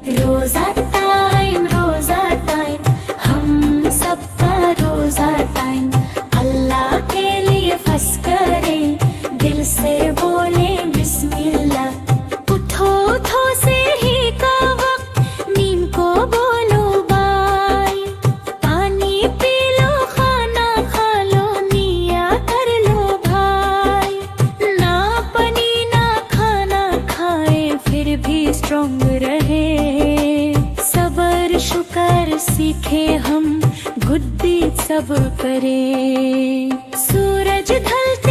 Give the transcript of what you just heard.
रोजा टाइम हम सबका रोजा टाइम। अल्लाह के लिए फस करें, दिल से बोले बिस्मिल्लाह। उठो उठो से ही का वक्त, नींद को बोलो बाय। पानी पी लो, खाना खा लो, निया कर लो भाई। ना पनी ना खाना खाए फिर भी स्ट्रॉन्ग रहे। सबर शुक्र सीखे हम, गुड्डी सब करे। सूरज ढलता